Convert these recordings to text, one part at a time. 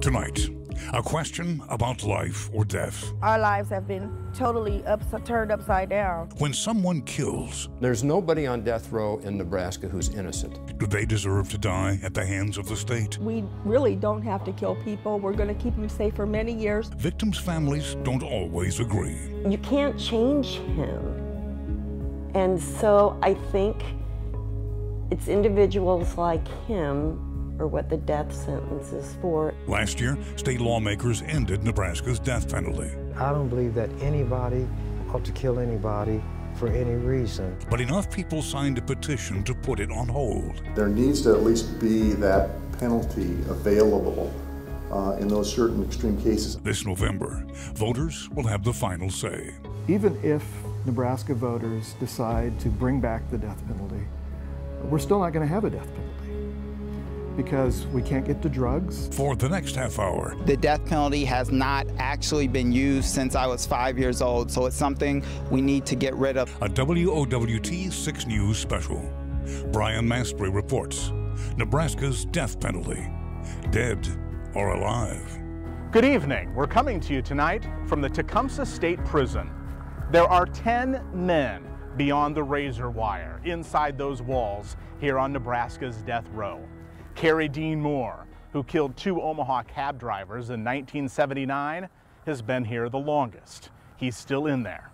Tonight, a question about life or death. Our lives have been totally turned upside down. When someone kills, there's nobody on death row in Nebraska who's innocent. do they deserve to die at the hands of the state? We really don't have to kill people. We're going to keep them safe for many years. Victims' families don't always agree. You can't change him. And so I think it's individuals like him or what the death sentence is for. Last year, state lawmakers ended Nebraska's death penalty. I don't believe that anybody ought to kill anybody for any reason. But enough people signed a petition to put it on hold. There needs to at least be that penalty available in those certain extreme cases. This November, voters will have the final say. Even if Nebraska voters decide to bring back the death penalty, we're still not going to have a death penalty, because we can't get to drugs. For the next half hour, the death penalty has not actually been used since I was 5 years old, so it's something we need to get rid of. A WOWT 6 News special. Brian Mastre reports Nebraska's death penalty, dead or alive. Good evening. We're coming to you tonight from the Tecumseh State Prison. There are 10 men beyond the razor wire inside those walls here on Nebraska's death row. Carrie Dean Moore, who killed 2 Omaha cab drivers in 1979, has been here the longest. He's still in there.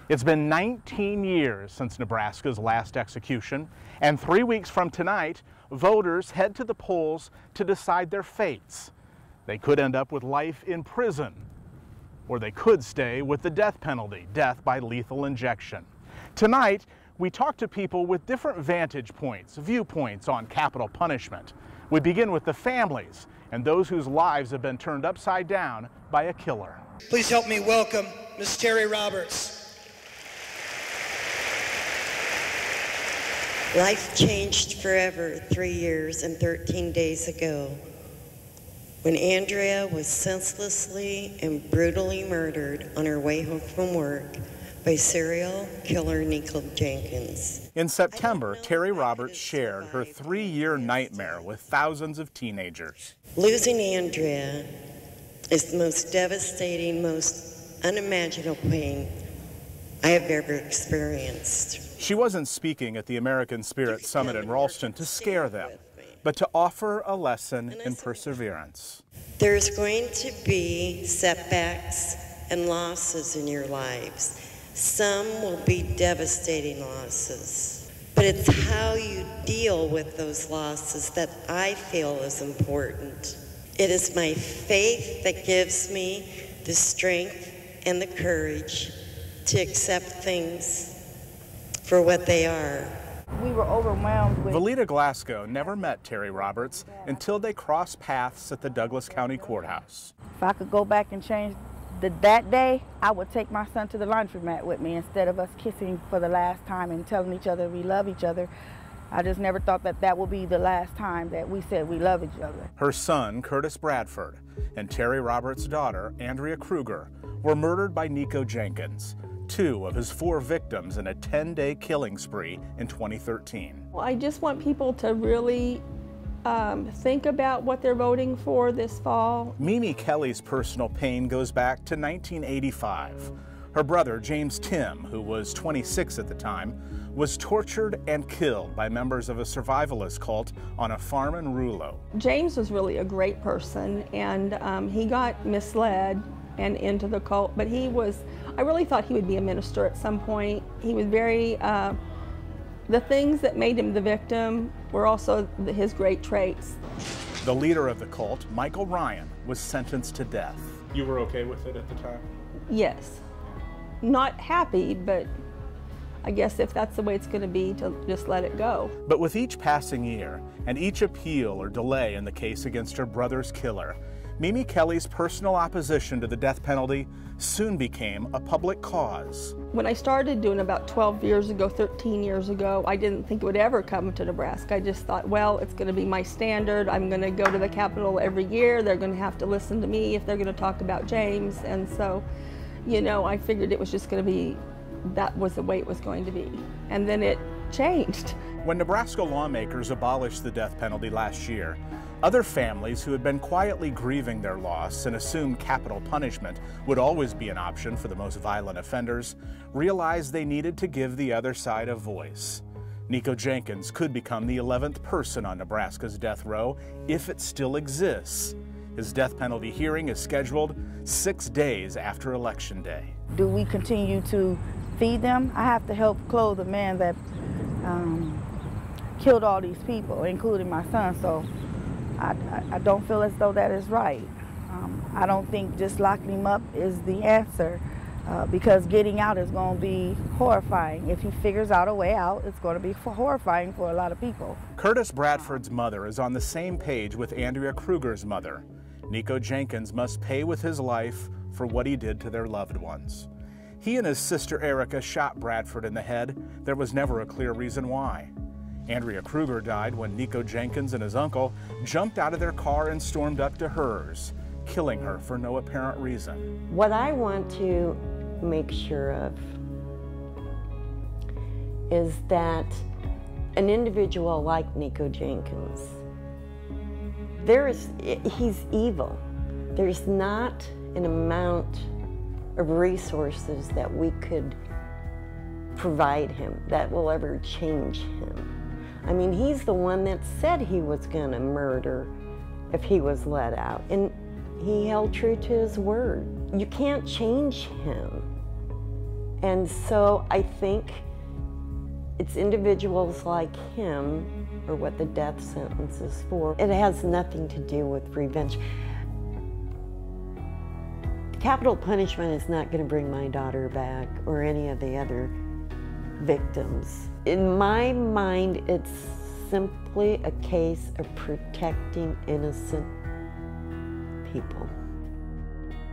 It's been 19 years since Nebraska's last execution, and 3 weeks from tonight, voters head to the polls to decide their fates. They could end up with life in prison, or they could stay with the death penalty, death by lethal injection. Tonight, we talk to people with different vantage points, viewpoints on capital punishment. We begin with the families and those whose lives have been turned upside down by a killer. Please help me welcome Ms. Terry Roberts. Life changed forever 3 years and 13 days ago when Andrea was senselessly and brutally murdered on her way home from work by serial killer Nico Jenkins. In September, Terry Roberts shared her 3-year nightmare with thousands of teenagers. Losing Andrea is the most devastating, most unimaginable pain I have ever experienced. She wasn't speaking at the American Spirit Summit in Ralston to scare them, but to offer a lesson in perseverance. There's going to be setbacks and losses in your lives. Some will be devastating losses, but it's how you deal with those losses that I feel is important. It is my faith that gives me the strength and the courage to accept things for what they are. We were overwhelmed with... Valita Glasgow never met Terry Roberts until they crossed paths at the Douglas County Courthouse. If I could go back and change that day, I would take my son to the laundromat with me instead of us kissing for the last time and telling each other we love each other. I just never thought that that would be the last time that we said we love each other. Her son, Curtis Bradford, and Terry Roberts' daughter, Andrea Kruger, were murdered by Nico Jenkins, 2 of his 4 victims in a 10-day killing spree in 2013. Well, I just want people to really think about what they're voting for this fall. Mimi Kelly's personal pain goes back to 1985. Her brother, James Tim, who was 26 at the time, was tortured and killed by members of a survivalist cult on a farm in Rulo. James was really a great person, and he got misled and into the cult, but I really thought he would be a minister at some point. He was very, the things that made him the victim were also his great traits. The leader of the cult, Michael Ryan, was sentenced to death. You were okay with it at the time? Yes. Not happy, but I guess if that's the way it's going to be, to just let it go. But with each passing year and each appeal or delay in the case against her brother's killer, Mimi Kelly's personal opposition to the death penalty soon became a public cause. When I started doing about 12 years ago, 13 years ago, I didn't think it would ever come to Nebraska. I just thought, well, it's going to be my standard. I'm going to go to the Capitol every year. They're going to have to listen to me if they're going to talk about James. And so, you know, I figured it was just going to be, that was the way it was going to be. And then it changed. When Nebraska lawmakers abolished the death penalty last year, Other families who had been quietly grieving their loss and assumed capital punishment would always be an option for the most violent offenders realized they needed to give the other side a voice. Nico Jenkins could become the 11th person on Nebraska's death row if it still exists. His death penalty hearing is scheduled 6 days after Election Day. Do we continue to feed them? I have to help clothe the man that killed all these people, including my son, so I don't feel as though that is right. I don't think just locking him up is the answer. Because getting out is going to be horrifying. If he figures out a way out, it's going to be horrifying for a lot of people. Curtis Bradford's mother is on the same page with Andrea Kruger's mother. Nico Jenkins must pay with his life for what he did to their loved ones. He and his sister Erica shot Bradford in the head. There was never a clear reason why. Andrea Kruger died when Nico Jenkins and his uncle jumped out of their car and stormed up to hers, killing her for no apparent reason. What I want to make sure of is that an individual like Nico Jenkins, he's evil. There's not an amount of resources that we could provide him that will ever change him. I mean, he's the one that said he was going to murder if he was let out, and he held true to his word. You can't change him. And so I think it's individuals like him, or what the death sentence is for. It has nothing to do with revenge. Capital punishment is not going to bring my daughter back or any of the other victims. In my mind, it's simply a case of protecting innocent people.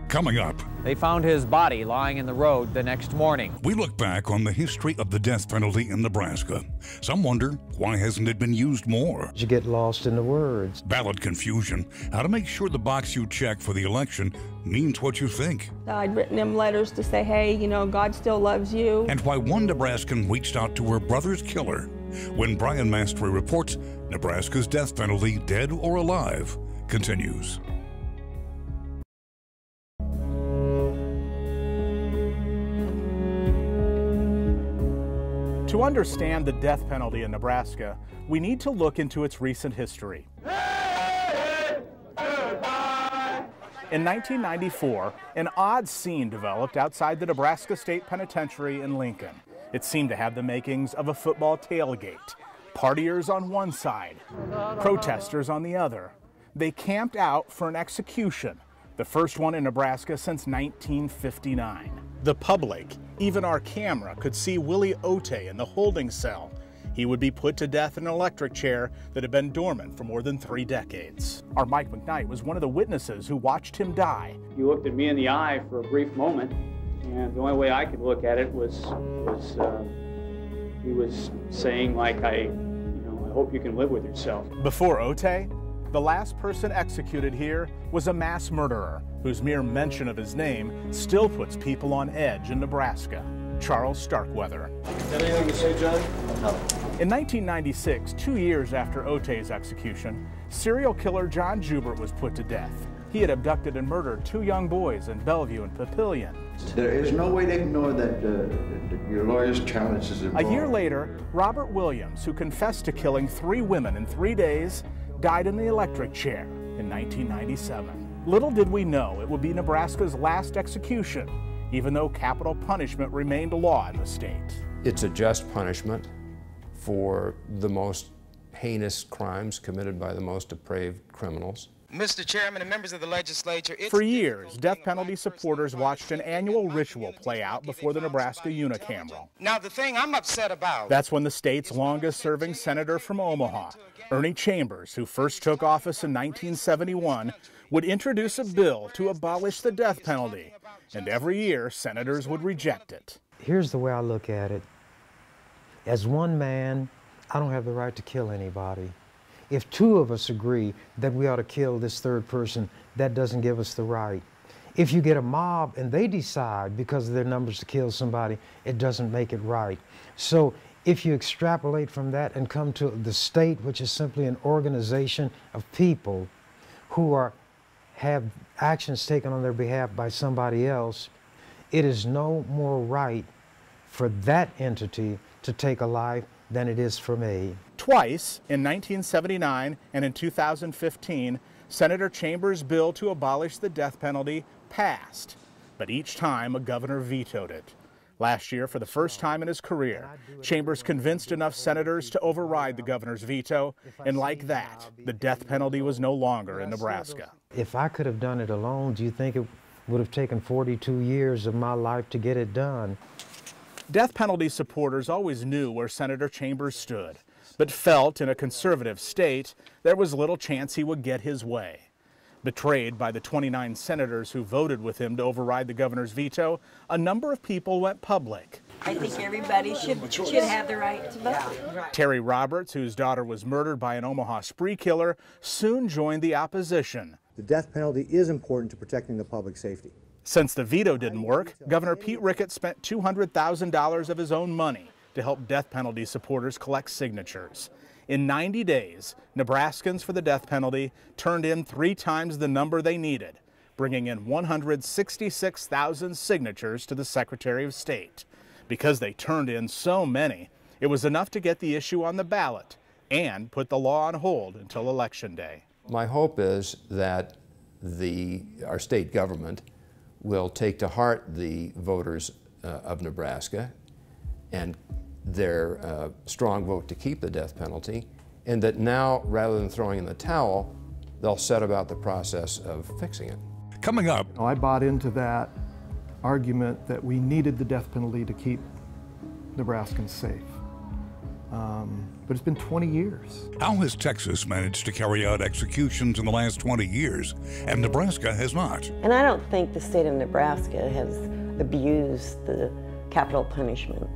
Coming up, they found his body lying in the road the next morning. We look back on the history of the death penalty in Nebraska. Some wonder, why hasn't it been used more? You get lost in the words. Ballot confusion, how to make sure the box you check for the election means what you think. I'd written him letters to say, hey, you know, God still loves you. And why one Nebraskan reached out to her brother's killer. When Brian Mastre reports, Nebraska's death penalty, dead or alive, continues. To understand the death penalty in Nebraska, we need to look into its recent history. In 1994, an odd scene developed outside the Nebraska State Penitentiary in Lincoln. It seemed to have the makings of a football tailgate. Partiers on one side, protesters on the other. They camped out for an execution, the first one in Nebraska since 1959. The public, even our camera, could see Willie Ote in the holding cell. He would be put to death in an electric chair that had been dormant for more than 3 decades. Our Mike McKnight was one of the witnesses who watched him die. He looked at me in the eye for a brief moment, and the only way I could look at it was he was saying, like, I hope you can live with yourself. Before Ote, the last person executed here was a mass murderer whose mere mention of his name still puts people on edge in Nebraska, Charles Starkweather. Anything to say, John? No. In 1996, 2 years after Ote's execution, serial killer John Joubert was put to death. He had abducted and murdered 2 young boys in Bellevue and Papillion. There is no way to ignore that your lawyer's challenge is involved. A year later, Robert Williams, who confessed to killing 3 women in 3 days, died in the electric chair in 1997. Little did we know it would be Nebraska's last execution, even though capital punishment remained a law in the state. It's a just punishment for the most heinous crimes committed by the most depraved criminals. Mr. Chairman and members of the legislature, for years, death penalty supporters watched an annual ritual play out before the Nebraska unicameral. Now, the thing I'm upset about... That's when the state's longest-serving senator from Omaha, Ernie Chambers, who first took office in 1971, would introduce a bill to abolish the death penalty, and every year, senators would reject it. Here's the way I look at it. As one man, I don't have the right to kill anybody. If 2 of us agree that we ought to kill this 3rd person, that doesn't give us the right. If you get a mob and they decide because of their numbers to kill somebody, it doesn't make it right. So If you extrapolate from that and come to the state, which is simply an organization of people who have actions taken on their behalf by somebody else, it is no more right for that entity to take a life than it is for me. Twice, in 1979 and in 2015, Senator Chambers' bill to abolish the death penalty passed, but each time a governor vetoed it. Last year, for the first time in his career, Chambers convinced enough senators to override the governor's veto, and like that, the death penalty was no longer in Nebraska. If I could have done it alone, do you think it would have taken 42 years of my life to get it done? Death penalty supporters always knew where Senator Chambers stood, but felt in a conservative state there was little chance he would get his way. Betrayed by the 29 senators who voted with him to override the governor's veto, a number of people went public. I think everybody should have the right to vote. Terry Roberts, whose daughter was murdered by an Omaha spree killer, soon joined the opposition. The death penalty is important to protecting the public safety. Since the veto didn't work, Governor Pete Ricketts spent $200,000 of his own money to help death penalty supporters collect signatures. In 90 days, Nebraskans for the death penalty turned in 3 times the number they needed, bringing in 166,000 signatures to the Secretary of State. Because they turned in so many, it was enough to get the issue on the ballot and put the law on hold until Election Day. My hope is that our state government will take to heart the voters of Nebraska and their strong vote to keep the death penalty, and that now, rather than throwing in the towel, they'll set about the process of fixing it. Coming up, I bought into that argument that we needed the death penalty to keep Nebraskans safe. But it's been 20 years. How has Texas managed to carry out executions in the last 20 years, and Nebraska has not? And I don't think the state of Nebraska has abused the capital punishment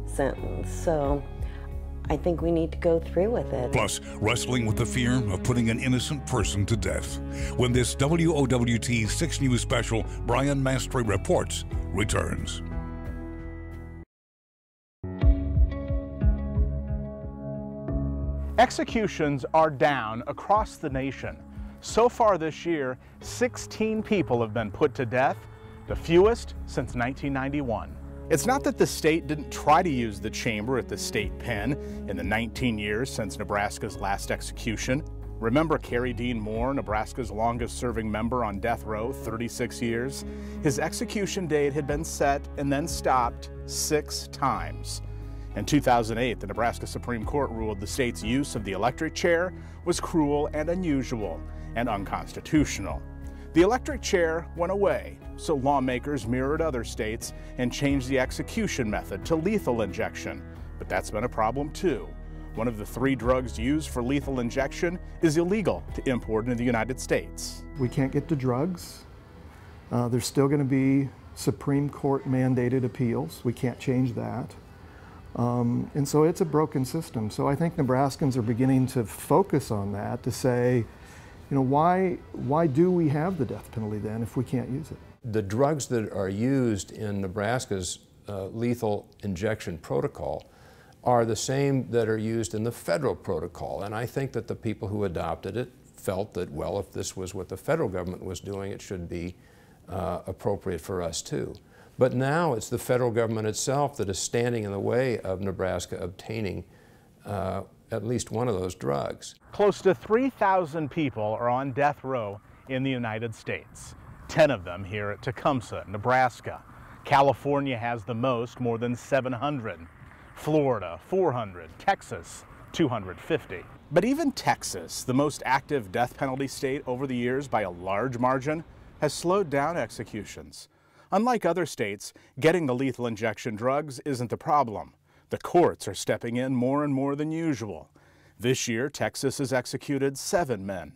sentence, so I think we need to go through with it. Plus, wrestling with the fear of putting an innocent person to death. When this WOWT 6 News special, Brian Mastre Reports, returns. Executions are down across the nation. So far this year, 16 people have been put to death, the fewest since 1991. It's not that the state didn't try to use the chamber at the state pen in the 19 years since Nebraska's last execution. Remember Kerry Dean Moore, Nebraska's longest-serving member on death row, 36 years? His execution date had been set and then stopped 6 times. In 2008, the Nebraska Supreme Court ruled the state's use of the electric chair was cruel and unusual and unconstitutional. The electric chair went away, so lawmakers mirrored other states and changed the execution method to lethal injection. But that's been a problem too. One of the 3 drugs used for lethal injection is illegal to import into the United States. We can't get to drugs. There's still going to be Supreme Court mandated appeals. We can't change that. And so it's a broken system. So I think Nebraskans are beginning to focus on that, to say, you know, why do we have the death penalty then if we can't use it? The drugs that are used in Nebraska's lethal injection protocol are the same that are used in the federal protocol. And I think that the people who adopted it felt that, well, if this was what the federal government was doing, it should be appropriate for us too. But now it's the federal government itself that is standing in the way of Nebraska obtaining at least one of those drugs. Close to 3,000 people are on death row in the United States. 10 of them here at Tecumseh, Nebraska. California has the most, more than 700. Florida, 400. Texas, 250. But even Texas, the most active death penalty state over the years by a large margin, has slowed down executions. Unlike other states, getting the lethal injection drugs isn't the problem. The courts are stepping in more and more than usual. This year, Texas has executed 7 men.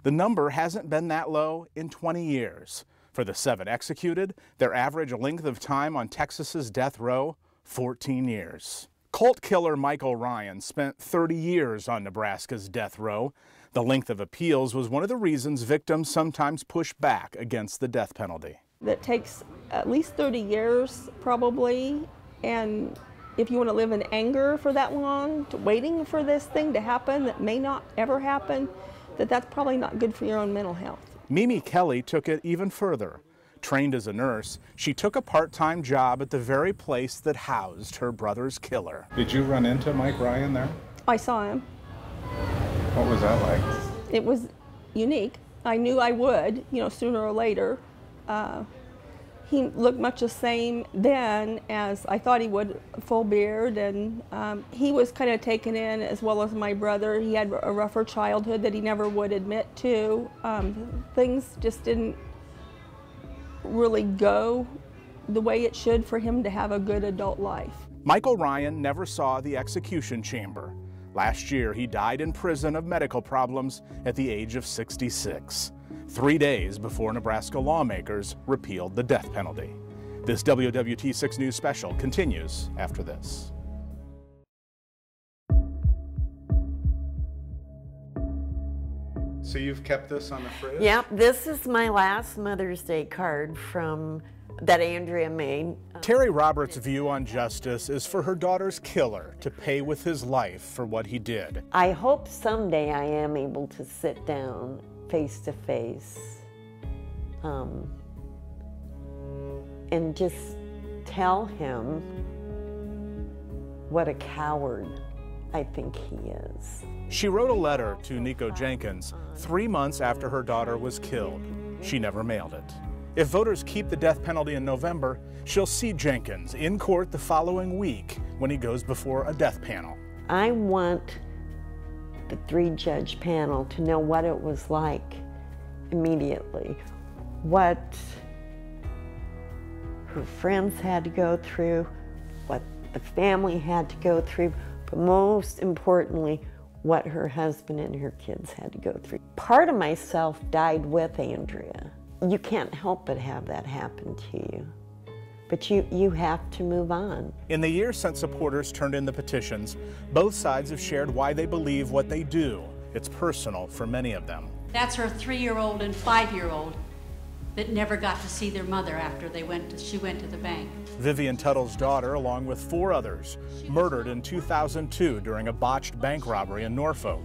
The number hasn't been that low in 20 years. For the 7 executed, their average length of time on Texas's death row, 14 years. Colt killer Michael Ryan spent 30 years on Nebraska's death row. The length of appeals was one of the reasons victims sometimes push back against the death penalty. That takes at least 30 years probably, and if you want to live in anger for that long, waiting for this thing to happen that may not ever happen, that's probably not good for your own mental health. Mimi Kelly took it even further. Trained as a nurse, she took a part-time job at the very place that housed her brother's killer. Did you run into Mike Ryan there? I saw him. What was that like? It was unique. I knew I would, sooner or later. He looked much the same then as I thought he would, full beard, and he was kind of taken in as well as my brother. He had a rougher childhood that he never would admit to. Things just didn't really go the way it should for him to have a good adult life. Michael Ryan never saw the execution chamber. Last year, he died in prison of medical problems at the age of 66, 3 days before Nebraska lawmakers repealed the death penalty. This WWT 6 News special continues after this. So you've kept this on the fridge? Yep, this is my last Mother's Day card that Andrea made. Terry Roberts' view on justice is for her daughter's killer to pay with his life for what he did. I hope someday I am able to sit down face to face and just tell him what a coward I think he is. She wrote a letter to Nico Jenkins 3 months after her daughter was killed. She never mailed it. If voters keep the death penalty in November, she'll see Jenkins in court the following week when he goes before a death panel. I want the 3-judge panel to know what it was like immediately, what her friends had to go through, what the family had to go through, but most importantly, what her husband and her kids had to go through. Part of myself died with Andrea. You can't help but have that happen to you. But you have to move on. In the years since supporters turned in the petitions, both sides have shared why they believe what they do. It's personal for many of them. That's her 3-year-old and 5-year-old that never got to see their mother after she went to the bank. Vivian Tuttle's daughter, along with 4 others, murdered in 2002 during a botched bank robbery in Norfolk.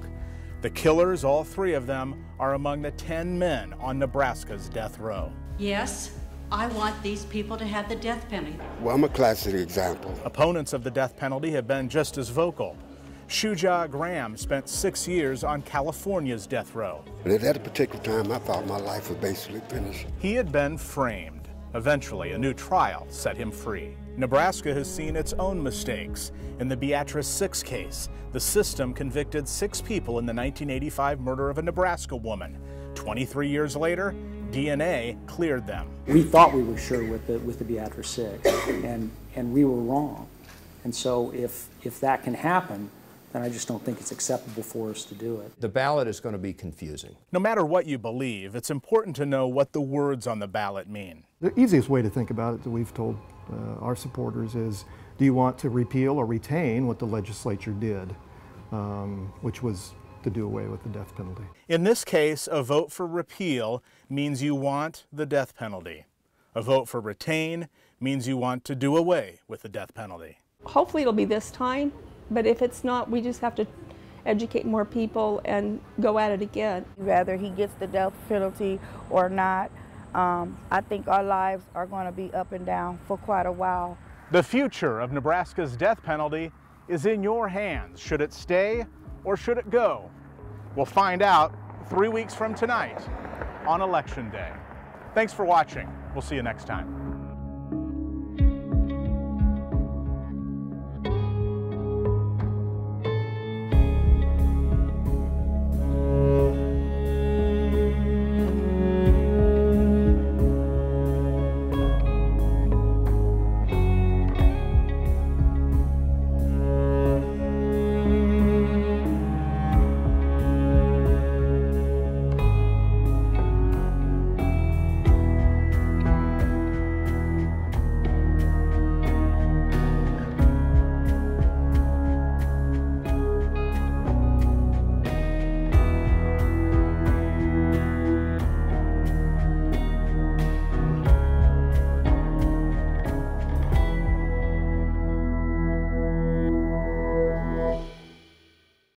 The killers, all 3 of them, are among the 10 men on Nebraska's death row. Yes, I want these people to have the death penalty. Well, I'm a classic example. Opponents of the death penalty have been just as vocal. Shuja Graham spent 6 years on California's death row. And at that particular time, I thought my life was basically finished. He had been framed. Eventually, a new trial set him free. Nebraska has seen its own mistakes. In the Beatrice 6 case, the system convicted 6 people in the 1985 murder of a Nebraska woman. 23 years later, DNA cleared them. We thought we were sure with the Beatrice 6, and we were wrong. And so if that can happen, then I just don't think it's acceptable for us to do it. The ballot is going to be confusing. No matter what you believe, it's important to know what the words on the ballot mean. The easiest way to think about it that we've told our supporters is, do you want to repeal or retain what the legislature did, which was to do away with the death penalty? In this case, a vote for repeal means you want the death penalty. A vote for retain means you want to do away with the death penalty. Hopefully it'll be this time, but if it's not, we just have to educate more people and go at it again. Whether he gets the death penalty or not, I think our lives are going to be up and down for quite a while. The future of Nebraska's death penalty is in your hands. Should it stay or should it go? We'll find out 3 weeks from tonight on Election Day. Thanks for watching. We'll see you next time.